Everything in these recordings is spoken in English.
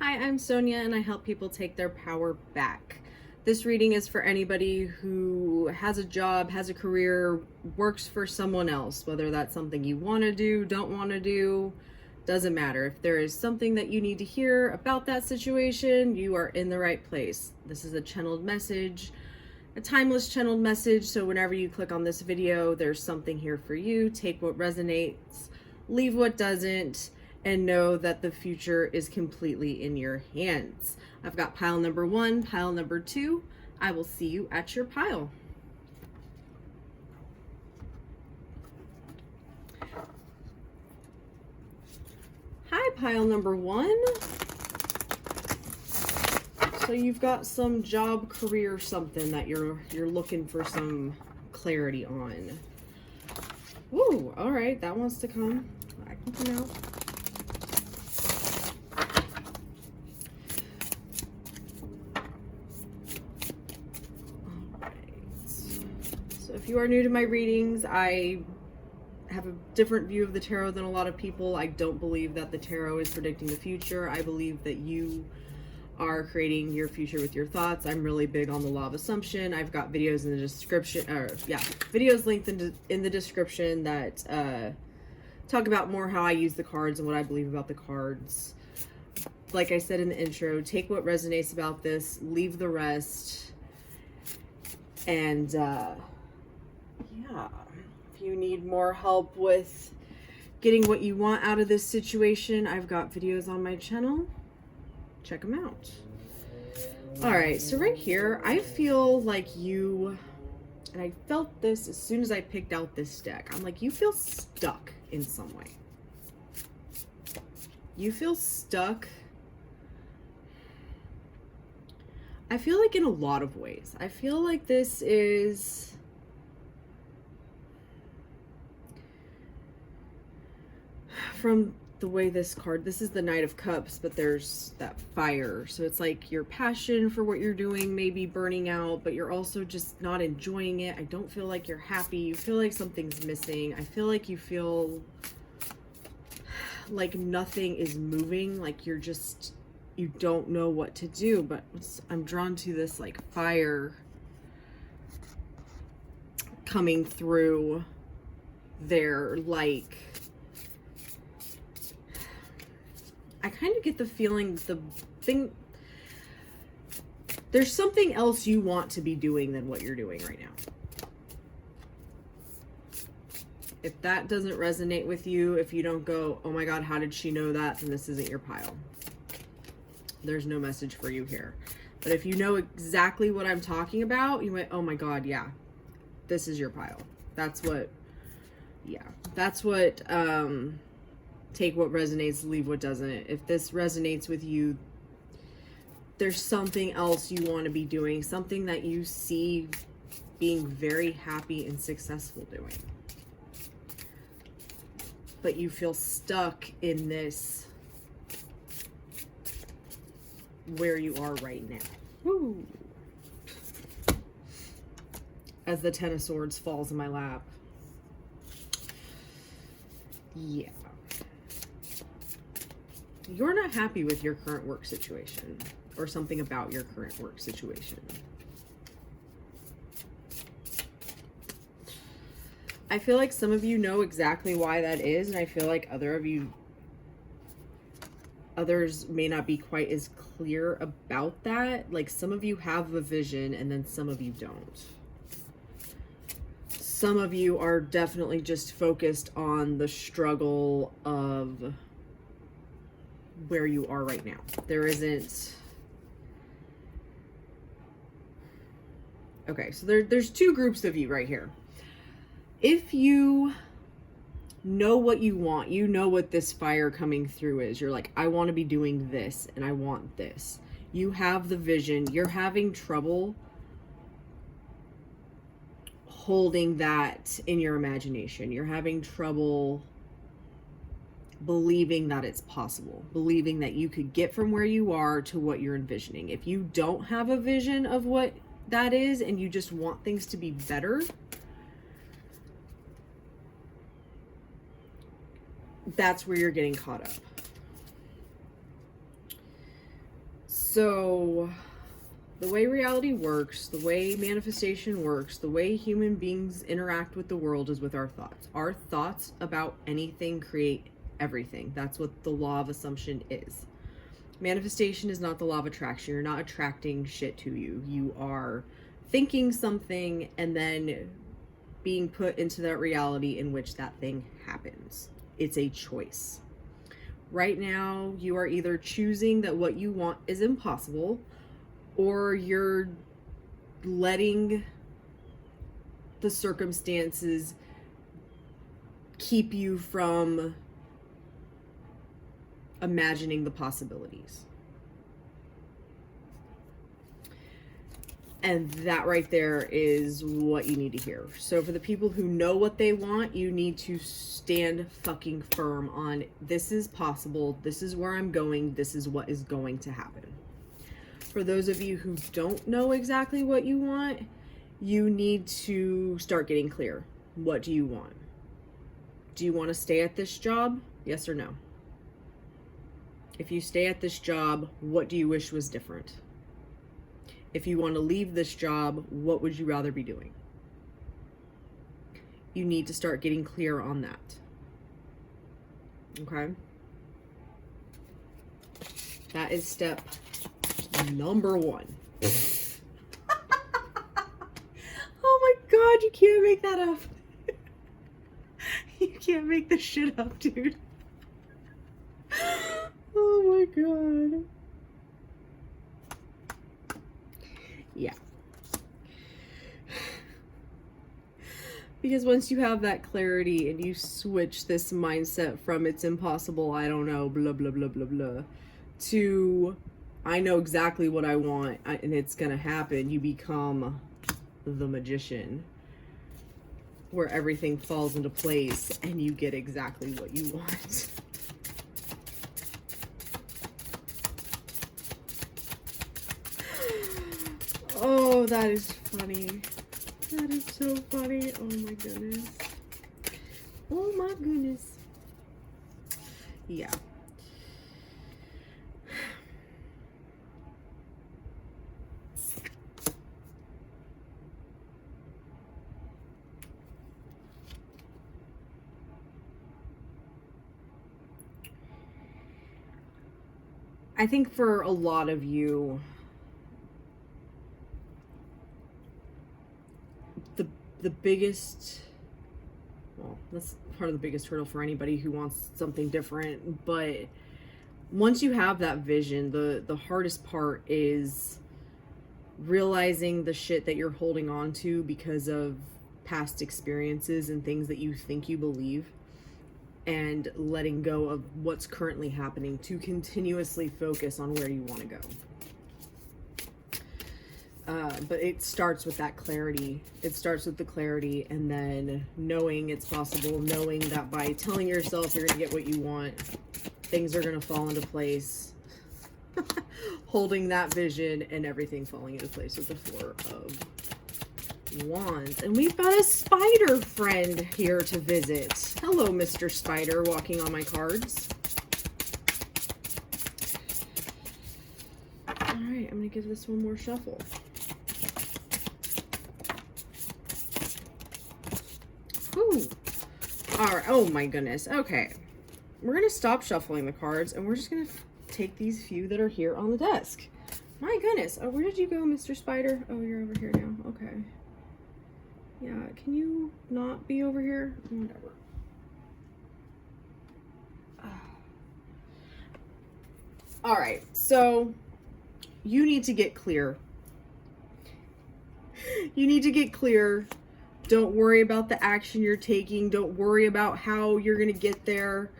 Hi, I'm Sonia and I help people take their power back. This reading is for anybody who has a job, has a career, works for someone else, whether that's something you want to do, don't want to do, doesn't matter. If there is something that you need to hear about that situation, you are in the right place. This is a channeled message, a timeless channeled message, so whenever you click on this video, there's something here for you. Take what resonates, leave what doesn't, and know that the future is completely in your hands. I've got pile number 1, pile number 2. I will see you at your pile. Hi, pile number 1. So you've got some job, career, something that you're looking for some clarity on. Woo, all right, that wants to come. I can come out. So if you are new to my readings, I have a different view of the tarot than a lot of people. I don't believe that the tarot is predicting the future. I believe that you are creating your future with your thoughts. I'm really big on the law of assumption. I've got videos in the description, videos linked in the description that talk about more how I use the cards and what I believe about the cards. Like I said in the intro, take what resonates about this, leave the rest. And yeah, if you need more help with getting what you want out of this situation, I've got videos on my channel. Check them out. All right, so right here, I feel like you, and I felt this as soon as I picked out this deck. I'm like, you feel stuck in some way. You feel stuck. I feel like in a lot of ways. I feel like this is from the way this card, this is the Knight of Cups, but there's that fire. So it's like your passion for what you're doing may be burning out, but you're also just not enjoying it. I don't feel like you're happy. You feel like something's missing. I feel like you feel like nothing is moving, like you don't know what to do. But I'm drawn to this like fire coming through there. Like, I kind of get the feeling there's something else you want to be doing than what you're doing right now. If that doesn't resonate with you, if you don't go, oh my God, how did she know that? Then this isn't your pile. There's no message for you here. But if you know exactly what I'm talking about, you might, oh my God, yeah, this is your pile. That's what, take what resonates, leave what doesn't. If this resonates with you, there's something else you want to be doing, something that you see being very happy and successful doing. But you feel stuck in this where you are right now. Woo. As the Ten of Swords falls in my lap. Yeah. You're not happy with your current work situation or something about your current work situation. I feel like some of you know exactly why that is, and I feel like others may not be quite as clear about that. Like, some of you have a vision and then some of you don't. Some of you are definitely just focused on the struggle of where you are right now. There isn't... Okay, so there's two groups of you right here. If you know what you want, you know what this fire coming through is. You're like, I want to be doing this and I want this. You have the vision. You're having trouble holding that in your imagination. You're having trouble believing that it's possible, believing that you could get from where you are to what you're envisioning. If you don't have a vision of what that is and you just want things to be better, that's where you're getting caught up. So, the way reality works, the way manifestation works, the way human beings interact with the world is with our thoughts. Our thoughts about anything create everything. That's what the law of assumption is. Manifestation is not the law of attraction. You're not attracting shit to you. You are thinking something and then being put into that reality in which that thing happens. It's a choice. Right now, you are either choosing that what you want is impossible, or you're letting the circumstances keep you from imagining the possibilities. And that right there is what you need to hear. So for the people who know what they want, you need to stand fucking firm on, this is possible, this is where I'm going, this is what is going to happen. For those of you who don't know exactly what you want, you need to start getting clear. What do you want? Do you want to stay at this job? Yes or no? If you stay at this job, what do you wish was different? If you want to leave this job, what would you rather be doing? You need to start getting clear on that. Okay? That is step number 1. Oh my God, you can't make that up. You can't make this shit up, dude. Oh my God. Yeah. Because once you have that clarity and you switch this mindset from it's impossible, I don't know, blah, blah, blah, blah, blah, to I know exactly what I want and it's gonna happen, you become the magician, where everything falls into place and you get exactly what you want. Oh, that is funny. That is so funny. Oh my goodness. Oh my goodness. Yeah. I think for a lot of you, the biggest, well, that's part of the biggest hurdle for anybody who wants something different, but once you have that vision, the hardest part is realizing the shit that you're holding on to because of past experiences and things that you think you believe, and letting go of what's currently happening to continuously focus on where you want to go. But it starts with that clarity. It starts with the clarity, and then knowing it's possible, knowing that by telling yourself you're going to get what you want, things are going to fall into place. Holding that vision and everything falling into place with the 4 of Wands. And we've got a spider friend here to visit. Hello, Mr. Spider, walking on my cards. All right, I'm going to give this one more shuffle. Ooh. All right. Oh my goodness. Okay. We're going to stop shuffling the cards and we're just going to take these few that are here on the desk. My goodness. Oh, where did you go, Mr. Spider? Oh, you're over here now. Okay. Yeah, can you not be over here? Whatever. All right. So you need to get clear. You need to get clear. Don't worry about the action you're taking. Don't worry about how you're going to get there.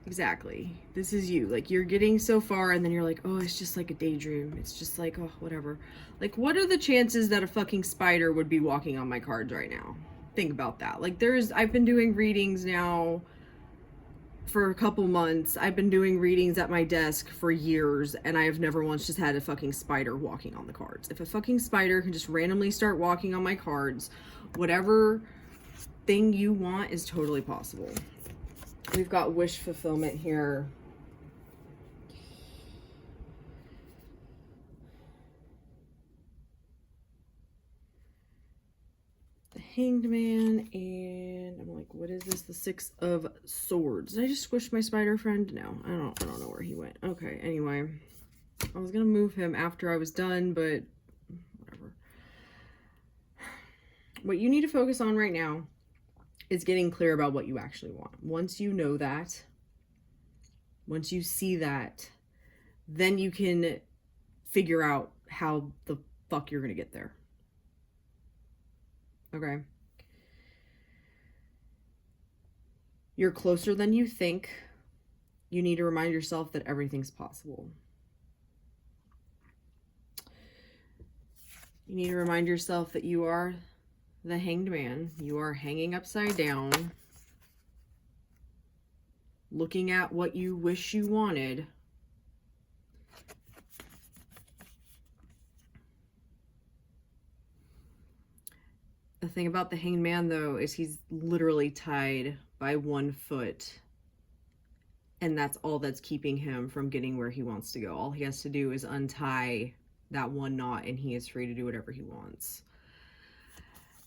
Exactly. This is you. Like, you're getting so far and then you're like, oh, it's just like a daydream. It's just like, oh, whatever. Like, what are the chances that a fucking spider would be walking on my cards right now? Think about that. Like, I've been doing readings now for a couple months. I've been doing readings at my desk for years, and I have never once just had a fucking spider walking on the cards. If a fucking spider can just randomly start walking on my cards, whatever thing you want is totally possible. We've got wish fulfillment here. Hanged Man, and I'm like, what is this? The Six of Swords. Did I just squish my spider friend? No, I don't know where he went. Okay, anyway. I was gonna move him after I was done, but whatever. What you need to focus on right now is getting clear about what you actually want. Once you know that, once you see that, then you can figure out how the fuck you're gonna get there. Okay? You're closer than you think. You need to remind yourself that everything's possible. You need to remind yourself that you are the Hanged Man. You are hanging upside down, looking at what you wish you wanted. The thing about the Hanged Man, though, is he's literally tied by one foot. And that's all that's keeping him from getting where he wants to go. All he has to do is untie that one knot and he is free to do whatever he wants.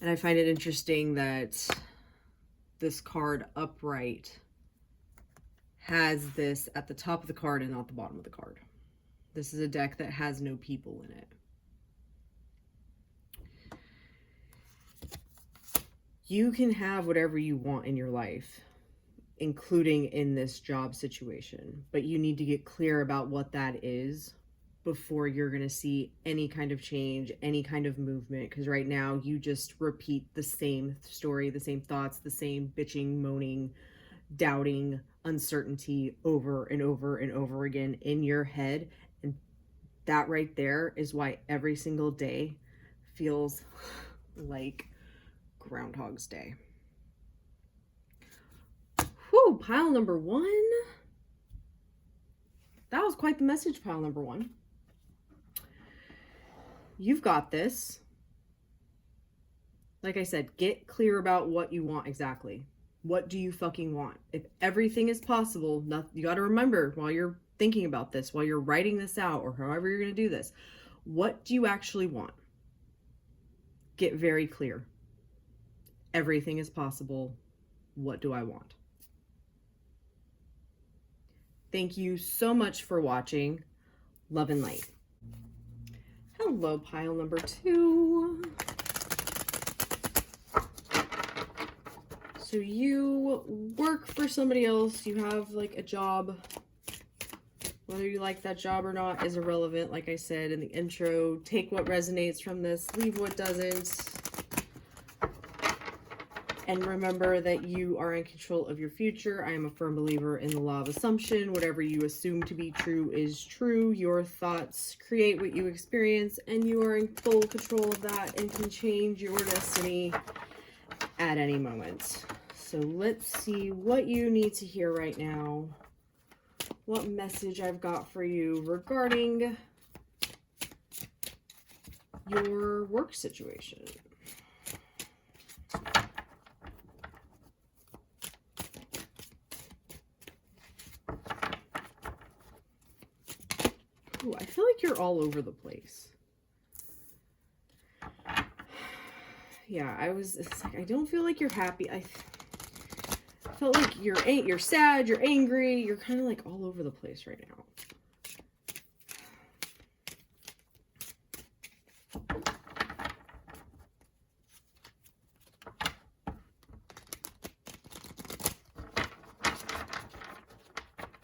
And I find it interesting that this card upright has this at the top of the card and not the bottom of the card. This is a deck that has no people in it. You can have whatever you want in your life, including in this job situation, but you need to get clear about what that is before you're going to see any kind of change, any kind of movement, because right now you just repeat the same story, the same thoughts, the same bitching, moaning, doubting, uncertainty over and over and over again in your head. And that right there is why every single day feels like Groundhog's Day. Whew, pile number one. That was quite the message, pile number one. You've got this. Like I said, get clear about what you want exactly. What do you fucking want? If everything is possible, you got to remember while you're thinking about this, while you're writing this out, or however you're going to do this, what do you actually want? Get very clear. Everything is possible. What do I want? Thank you so much for watching. Love and light. Hello, pile number two. So you work for somebody else. You have like a job. Whether you like that job or not is irrelevant. Like I said in the intro, take what resonates from this, leave what doesn't. And remember that you are in control of your future. I am a firm believer in the law of assumption. Whatever you assume to be true is true. Your thoughts create what you experience, and you are in full control of that and can change your destiny at any moment. So let's see what you need to hear right now. What message I've got for you regarding your work situation. Ooh, I feel like you're all over the place. Yeah, it's like, I don't feel like you're happy. I felt like you're sad, you're angry, you're kind of like all over the place right now.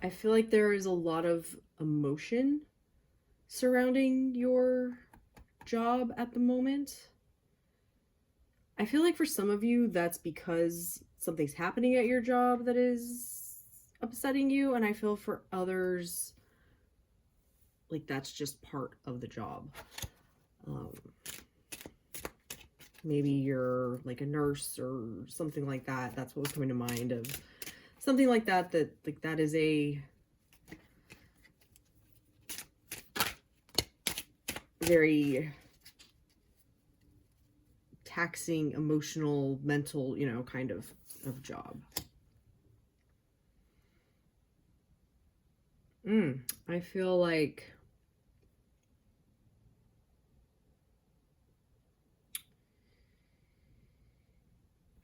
I feel like there is a lot of emotion surrounding your job at the moment. I feel like for some of you, that's because something's happening at your job that is upsetting you. And I feel for others, like that's just part of the job. Maybe you're like a nurse or something like that. That's what was coming to mind of something like that, that is a very taxing, emotional, mental, kind of job. I feel like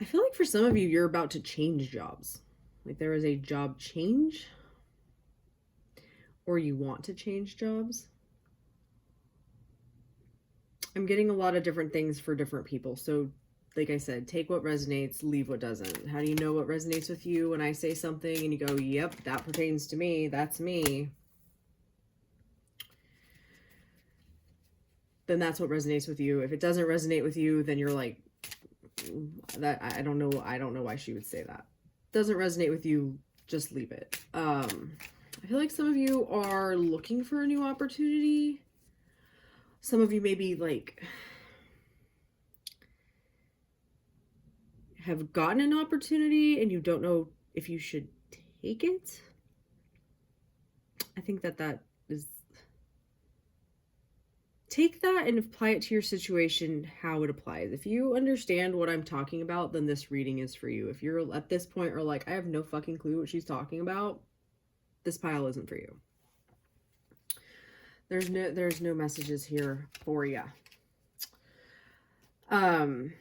feel like for some of you, you're about to change jobs. Like there is a job change, or you want to change jobs. I'm getting a lot of different things for different people. So like I said, take what resonates, leave what doesn't. How do you know what resonates with you when I say something and you go, yep, that pertains to me, that's me? Then that's what resonates with you. If it doesn't resonate with you, then you're like, that I don't know why she would say that. Doesn't resonate with you, just leave it. I feel like some of you are looking for a new opportunity. Some of you maybe like have gotten an opportunity and you don't know if you should take it. I think that is, take that and apply it to your situation how it applies. If you understand what I'm talking about, then this reading is for you. If you're at this point or like, I have no fucking clue what she's talking about, this pile isn't for you. There's no messages here for you. I'm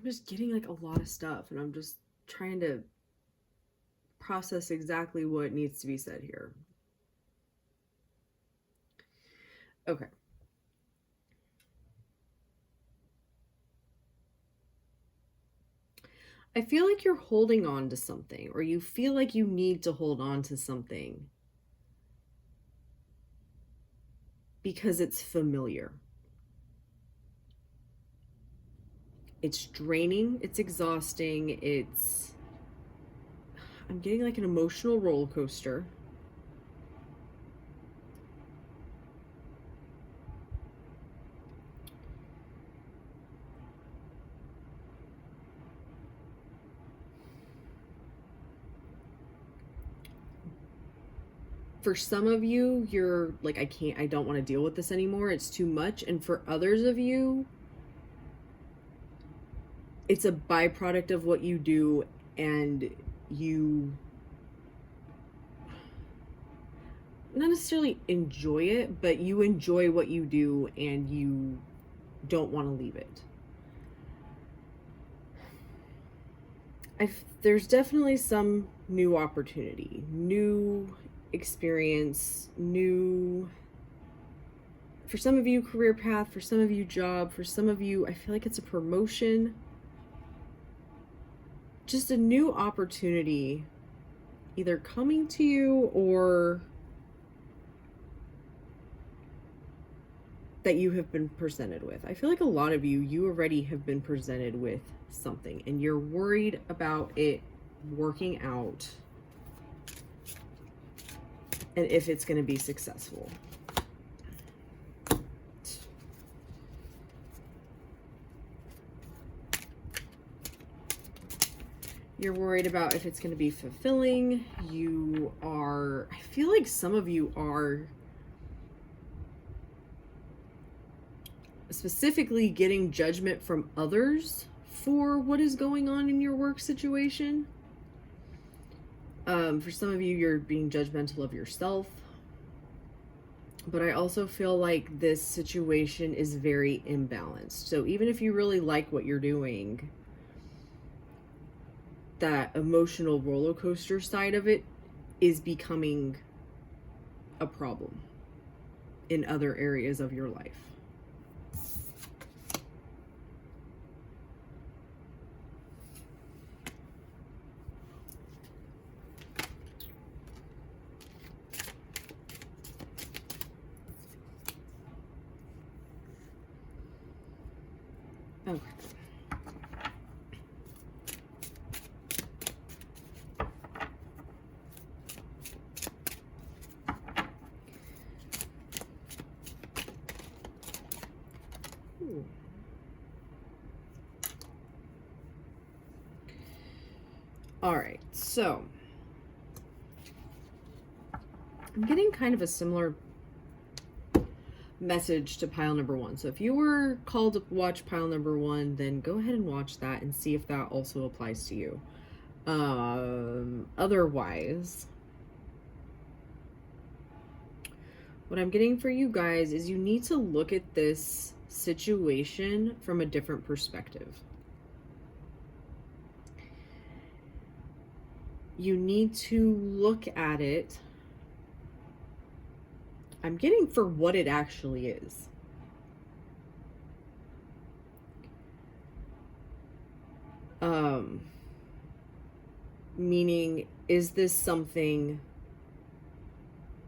just getting like a lot of stuff and I'm just trying to process exactly what needs to be said here. Okay. I feel like you're holding on to something, or you feel like you need to hold on to something because it's familiar. It's draining, it's exhausting, I'm getting like an emotional roller coaster. For some of you, you're like, I don't want to deal with this anymore. It's too much. And for others of you, it's a byproduct of what you do, and you not necessarily enjoy it, but you enjoy what you do and you don't want to leave it. There's definitely some new opportunity, new experience, new, for some of you, career path, for some of you, job, for some of you, I feel like it's a promotion. Just a new opportunity either coming to you or that you have been presented with. I feel like a lot of you already have been presented with something and you're worried about it working out and if it's going to be successful. You're worried about if it's going to be fulfilling. I feel like some of you are specifically getting judgment from others for what is going on in your work situation. For some of you, you're being judgmental of yourself. But I also feel like this situation is very imbalanced. So even if you really like what you're doing, that emotional roller coaster side of it is becoming a problem in other areas of your life. Okay. All right, so I'm getting kind of a similar message to pile number one. So if you were called to watch pile number one, then go ahead and watch that and see if that also applies to you. Otherwise, what I'm getting for you guys is you need to look at this situation from a different perspective. You need to look at it, I'm getting, for what it actually is. Meaning, is this something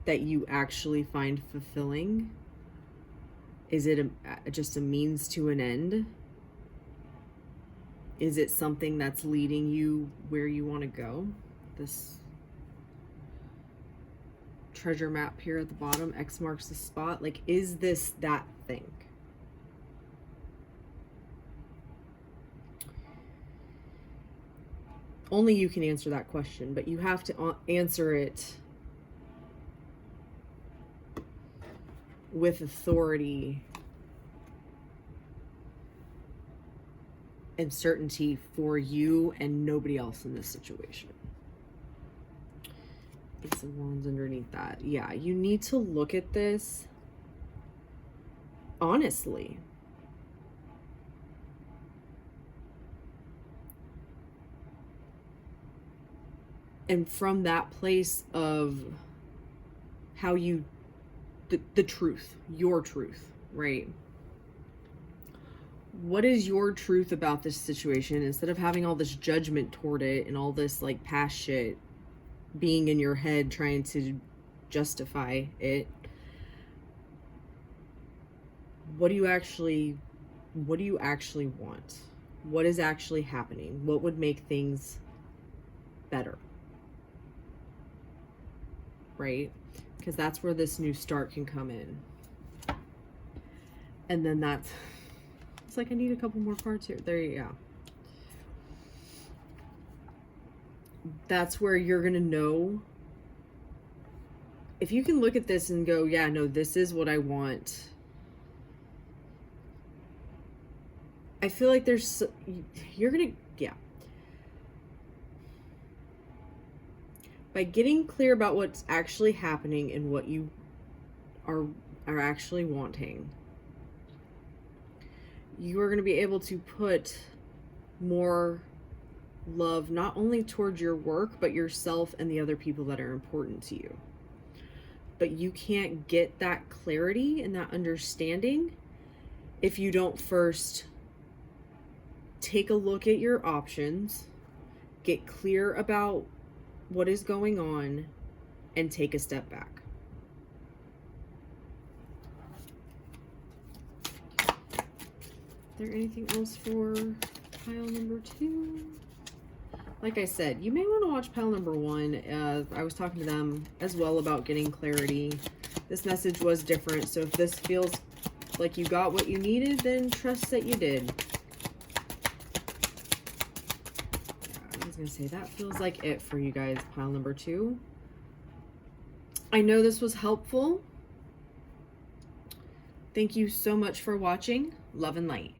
that you actually find fulfilling? Is it just a means to an end? Is it something that's leading you where you want to go? This treasure map here at the bottom, X marks the spot. Like, is this that thing? Only you can answer that question, but you have to answer it with authority and certainty for you and nobody else in this situation. Ace of Wands underneath that. Yeah, you need to look at this honestly. And from that place of how you, the truth, your truth, right? What is your truth about this situation, instead of having all this judgment toward it and all this like past shit being in your head trying to justify it? What do you actually want? What is actually happening? What would make things better? Right? Because that's where this new start can come in. And then that's, it's like I need a couple more cards here. There you go. That's where you're going to know. If you can look at this and go, yeah, no, this is what I want. I feel like you're going to, yeah. By getting clear about what's actually happening and what you are actually wanting, you are going to be able to put more love not only towards your work, but yourself and the other people that are important to you. But you can't get that clarity and that understanding if you don't first take a look at your options, get clear about what is going on, and take a step back. Is there anything else for pile number 2? Like I said, you may want to watch pile number 1. I was talking to them as well about getting clarity. This message was different, so if this feels like you got what you needed, then trust that you did. I was going to say, that feels like it for you guys, pile number 2. I know this was helpful. Thank you so much for watching. Love and light.